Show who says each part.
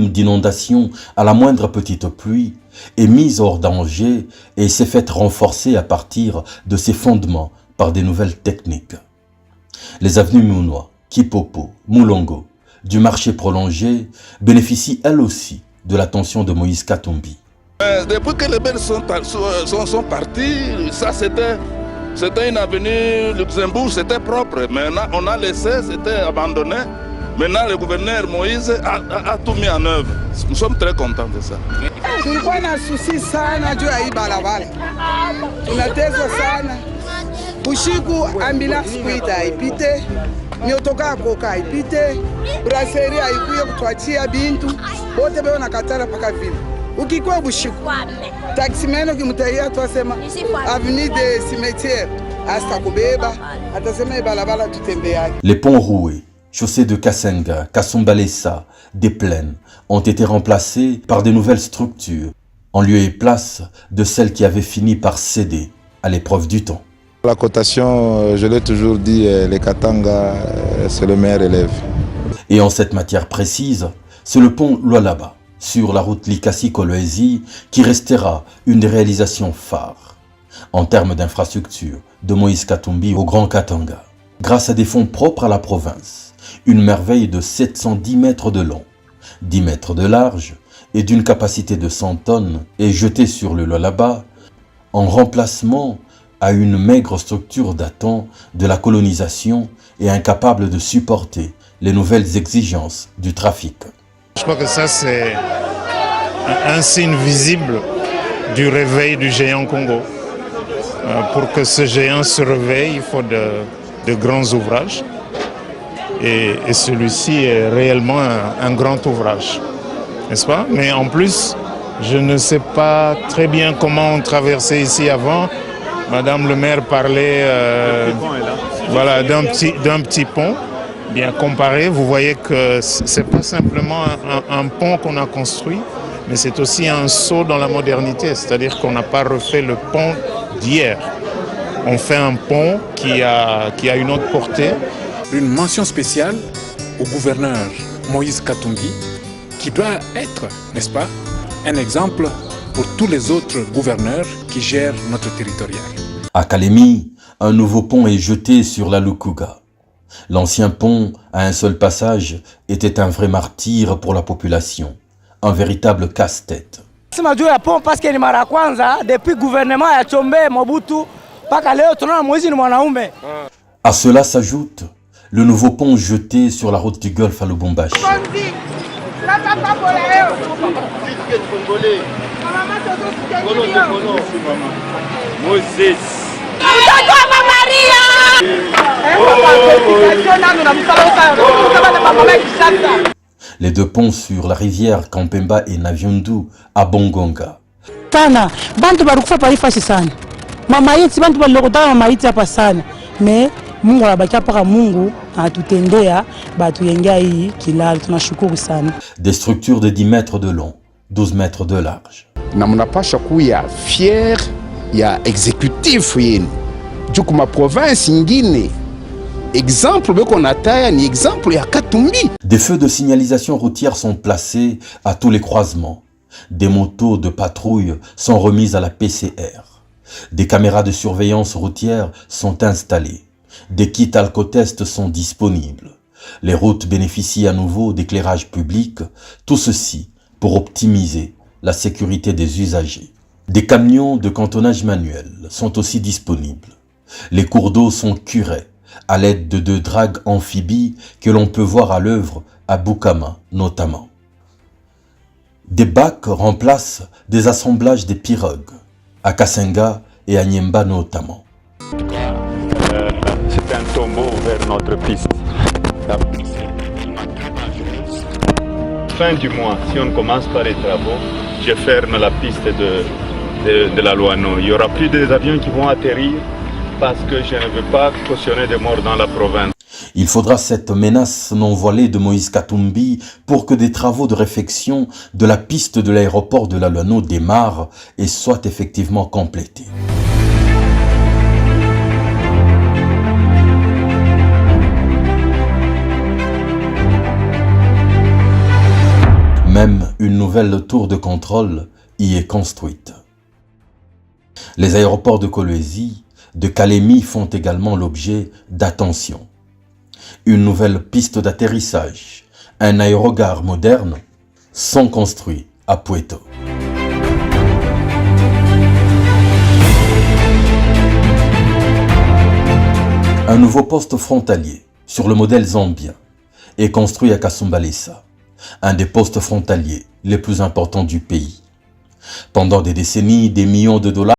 Speaker 1: d'inondation à la moindre petite pluie est mise hors danger et s'est faite renforcer à partir de ses fondements par des nouvelles techniques. Les avenues Mounois, Kipopo, Moulongo, du marché prolongé bénéficient elles aussi de l'attention de Moïse Katumbi.
Speaker 2: Depuis que les Belges sont partis, ça c'était une avenue Luxembourg, c'était propre. Maintenant on a laissé, c'était abandonné. Maintenant le gouverneur Moïse a tout mis en œuvre. Nous sommes très contents de ça.
Speaker 3: Tulikuwa na susi sana juu ya hii barabara, tunatezwa sana ushiku, ambulance kuita haipite, miotoka koka haipite, brasserie haikuye kutuachia bintu bote beo nakatala paka vile. Ukikuwa bushiku taksimeno kimutaia twasema avenue de cimetière hasta kubeba atasema barabara tutembea.
Speaker 1: Les ponts roués, chaussées de Kasenga, Kasumbalesa, des plaines ont été remplacées par de nouvelles structures, en lieu et place de celles qui avaient fini par céder à l'épreuve du temps.
Speaker 4: La cotation, je l'ai toujours dit, les Katanga, c'est le meilleur élève.
Speaker 1: Et en cette matière précise, c'est le pont Lualaba, sur la route Likasi-Kolwezi, qui restera une des réalisations phares en termes d'infrastructure de Moïse Katumbi au Grand Katanga. Grâce à des fonds propres à la province, une merveille de 710 mètres de long, 10 mètres de large et d'une capacité de 100 tonnes est jetée sur le Lualaba en remplacement à une maigre structure datant de la colonisation et incapable de supporter les nouvelles exigences du trafic.
Speaker 5: Je crois que ça c'est un signe visible du réveil du géant Congo. Pour que ce géant se réveille, il faut de grands ouvrages. Et celui-ci est réellement un grand ouvrage, n'est-ce pas? Mais en plus, je ne sais pas très bien comment on traversait ici avant. Madame le maire parlait voilà, d'un petit pont. Bien comparé, vous voyez que ce n'est pas simplement un pont qu'on a construit, mais c'est aussi un saut dans la modernité, c'est-à-dire qu'on n'a pas refait le pont d'hier. On fait un pont qui a une autre portée.
Speaker 6: Une mention spéciale au gouverneur Moïse Katumbi, qui doit être, n'est-ce pas, un exemple pour tous les autres gouverneurs qui gèrent notre territorial.
Speaker 1: À Kalemi, un nouveau pont est jeté sur la Lukuga. L'ancien pont, à un seul passage, était un vrai martyr pour la population, un véritable casse-tête.
Speaker 7: Parce que ni mara kwanza depuis gouvernement ya Chombe Mobutu mpaka leo tunaona Moïse ni mwanaume.
Speaker 1: À cela s'ajoute le nouveau pont jeté sur la route du Golfe à Lubumbashi. Les deux ponts sur la rivière Kampemba et Navyundu à Bongonga.
Speaker 8: Tana, bantu barukufa palifashi sana. Mama yiti bantu balokotana mama yiti hapa sana. Mais Mungu anabakia paka Mungu anatutendea batuyengea hii kilalo, tunashukuru sana.
Speaker 1: Des structures de 10 mètres de long, 12 mètres de large.
Speaker 9: Na mnapasha kuya fier ya exécutif yenu. Juku ma province ingine. Exemple beko nataya ni exemple ya Katumbi.
Speaker 1: Des feux de signalisation routière sont placés à tous les croisements. Des motos de patrouille sont remises à la PCR. Des caméras de surveillance routière sont installées. Des kits alcotests sont disponibles. Les routes bénéficient à nouveau d'éclairage public, tout ceci pour optimiser la sécurité des usagers. Des camions de cantonnage manuel sont aussi disponibles. Les cours d'eau sont curés à l'aide de 2 dragues amphibies que l'on peut voir à l'œuvre à Bukama notamment. Des bacs remplacent des assemblages des pirogues, à Kasenga et à Nyemba notamment.
Speaker 10: C'est un tombeau vers notre piste. Fin du mois, si on commence par les travaux, je ferme la piste de la Loano. Il n'y aura plus des avions qui vont atterrir parce que je ne veux pas cautionner des morts dans la province.
Speaker 1: Il faudra cette menace non voilée de Moïse Katumbi pour que des travaux de réfection de la piste de l'aéroport de la Loano démarrent et soient effectivement complétés. Même une nouvelle tour de contrôle y est construite. Les aéroports de Kolwezi, de Kalemi font également l'objet d'attention. Une nouvelle piste d'atterrissage, un aérogare moderne sont construits à Pweto. Un nouveau poste frontalier sur le modèle zambien est construit à Kasumbalesa, un des postes frontaliers les plus importants du pays. Pendant des décennies, des millions de dollars